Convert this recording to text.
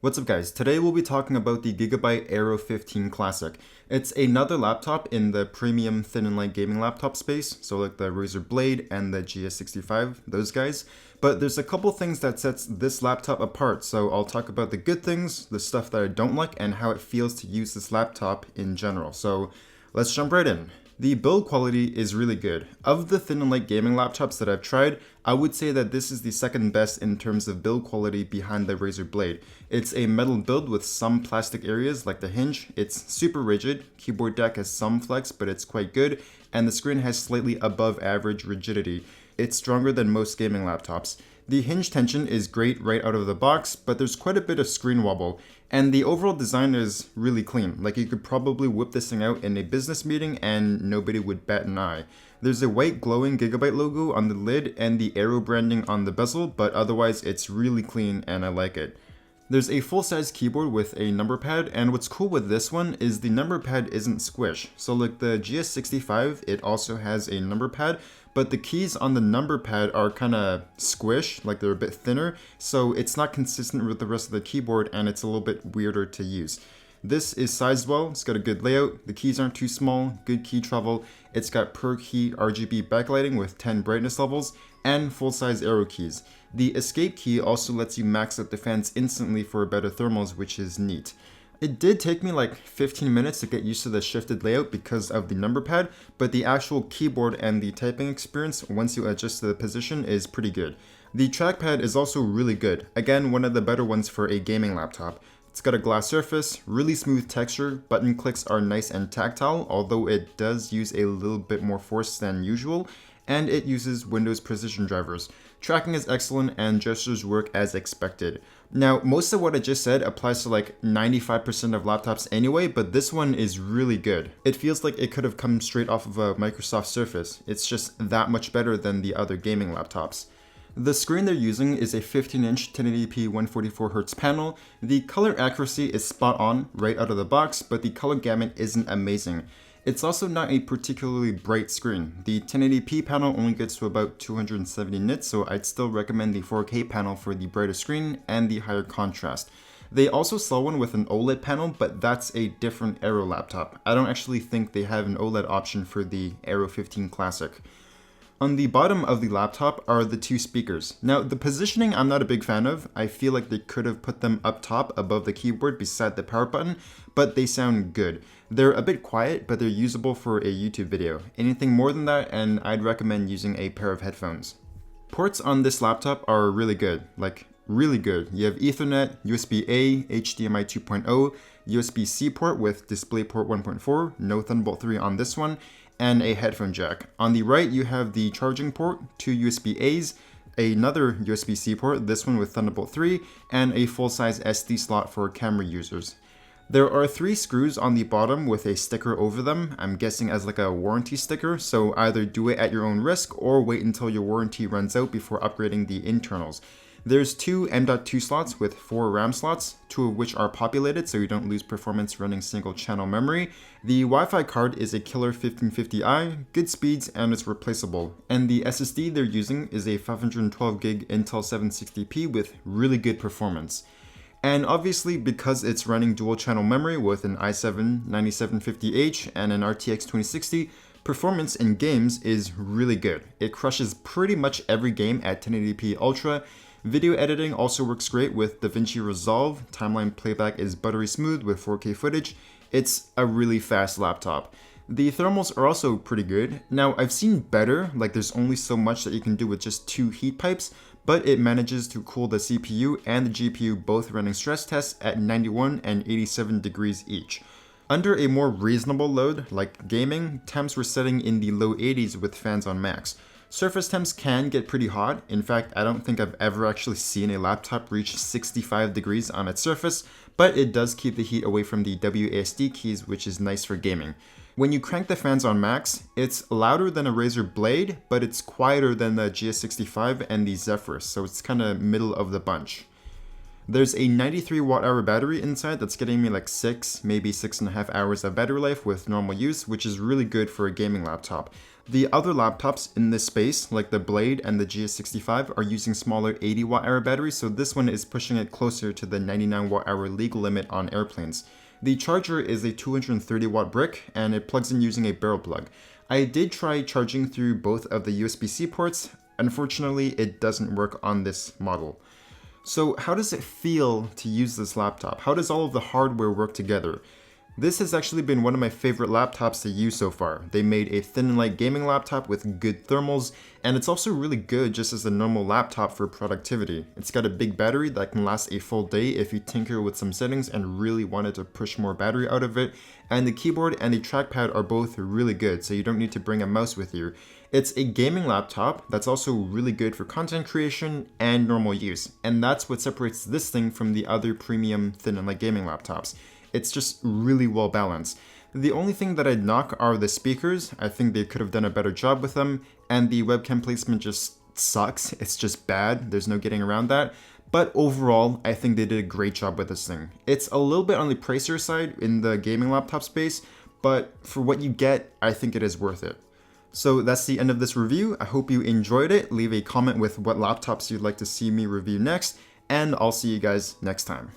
What's up guys, today we'll be talking about the Gigabyte Aero 15 Classic. It's another laptop in the premium thin and light gaming laptop space, so like the Razer Blade and the GS65, those guys. But there's a couple things that sets this laptop apart, so I'll talk about the good things, the stuff that I don't like, and how it feels to use this laptop in general. So let's jump right in. The build quality is really good. Of the thin and light gaming laptops that I've tried, I would say that this is the second best in terms of build quality behind the Razer Blade. It's a metal build with some plastic areas like the hinge. It's super rigid, keyboard deck has some flex but it's quite good, and the screen has slightly above average rigidity. It's stronger than most gaming laptops. The hinge tension is great right out of the box, but there's quite a bit of screen wobble, and the overall design is really clean. Like you could probably whip this thing out in a business meeting and nobody would bat an eye. There's a white glowing Gigabyte logo on the lid and the Aero branding on the bezel, but otherwise it's really clean and I like it. There's a full-size keyboard with a number pad, and what's cool with this one is the number pad isn't squish. So like the GS65, it also has a number pad, but the keys on the number pad are kind of squish, like they're a bit thinner, so it's not consistent with the rest of the keyboard and it's a little bit weirder to use. This is sized well, it's got a good layout, the keys aren't too small, good key travel, it's got per key RGB backlighting with 10 brightness levels, and full-size arrow keys. The escape key also lets you max out the fans instantly for better thermals, which is neat. It did take me like 15 minutes to get used to the shifted layout because of the number pad, but the actual keyboard and the typing experience once you adjust the position is pretty good. The trackpad is also really good, again one of the better ones for a gaming laptop. It's got a glass surface, really smooth texture, button clicks are nice and tactile, although it does use a little bit more force than usual, and it uses Windows precision drivers. Tracking is excellent and gestures work as expected. Now, most of what I just said applies to like 95% of laptops anyway, but this one is really good. It feels like it could have come straight off of a Microsoft Surface. It's just that much better than the other gaming laptops. The screen they're using is a 15-inch 1080p 144Hz panel. The color accuracy is spot on right out of the box, but the color gamut isn't amazing. It's also not a particularly bright screen. The 1080p panel only gets to about 270 nits, so I'd still recommend the 4K panel for the brighter screen and the higher contrast. They also sell one with an OLED panel, but that's a different Aero laptop. I don't actually think they have an OLED option for the Aero 15 Classic. On the bottom of the laptop are the two speakers. Now, the positioning I'm not a big fan of. I feel like they could have put them up top above the keyboard beside the power button, but they sound good. They're a bit quiet, but they're usable for a YouTube video. Anything more than that, and I'd recommend using a pair of headphones. Ports on this laptop are really good, like really good. You have Ethernet, USB-A, HDMI 2.0, USB-C port with DisplayPort 1.4, no Thunderbolt 3 on this one, and a headphone jack. On the right, you have the charging port, two USB-As, another USB-C port, this one with Thunderbolt 3, and a full-size SD slot for camera users. There are 3 screws on the bottom with a sticker over them, I'm guessing as like a warranty sticker, so either do it at your own risk or wait until your warranty runs out before upgrading the internals. There's 2 M.2 slots with 4 RAM slots, 2 of which are populated so you don't lose performance running single channel memory. The Wi-Fi card is a killer 1550i, good speeds, and it's replaceable. And the SSD they're using is a 512GB Intel 760p with really good performance. And obviously, because it's running dual channel memory with an i7-9750H and an RTX 2060, performance in games is really good. It crushes pretty much every game at 1080p Ultra. Video editing also works great with DaVinci Resolve. Timeline playback is buttery smooth with 4K footage. It's a really fast laptop. The thermals are also pretty good. Now, I've seen better, like there's only so much that you can do with just 2 heat pipes, but it manages to cool the CPU and the GPU both running stress tests at 91 and 87 degrees each. Under a more reasonable load, like gaming, temps were setting in the low 80s with fans on max. Surface temps can get pretty hot. In fact, I don't think I've ever actually seen a laptop reach 65 degrees on its surface, but it does keep the heat away from the WASD keys, which is nice for gaming. When you crank the fans on max, it's louder than a Razer Blade, but it's quieter than the GS65 and the Zephyrus, so it's kind of middle of the bunch. There's a 93 watt-hour battery inside that's getting me like 6, maybe 6.5 hours of battery life with normal use, which is really good for a gaming laptop. The other laptops in this space, like the Blade and the GS65, are using smaller 80 watt-hour batteries, so this one is pushing it closer to the 99 watt-hour legal limit on airplanes. The charger is a 230 watt brick, and it plugs in using a barrel plug. I did try charging through both of the USB-C ports. Unfortunately, it doesn't work on this model. So how does it feel to use this laptop? How does all of the hardware work together? This has actually been one of my favorite laptops to use so far. They made a thin and light gaming laptop with good thermals, and it's also really good just as a normal laptop for productivity. It's got a big battery that can last a full day if you tinker with some settings and really wanted to push more battery out of it, and the keyboard and the trackpad are both really good, so you don't need to bring a mouse with you. It's a gaming laptop that's also really good for content creation and normal use, and that's what separates this thing from the other premium thin and light gaming laptops. It's just really well balanced. The only thing that I'd knock are the speakers. I think they could have done a better job with them, and the webcam placement just sucks. It's just bad. There's no getting around that. But overall, I think they did a great job with this thing. It's a little bit on the pricier side in the gaming laptop space, but for what you get, I think it is worth it. So that's the end of this review. I hope you enjoyed it. Leave a comment with what laptops you'd like to see me review next, and I'll see you guys next time.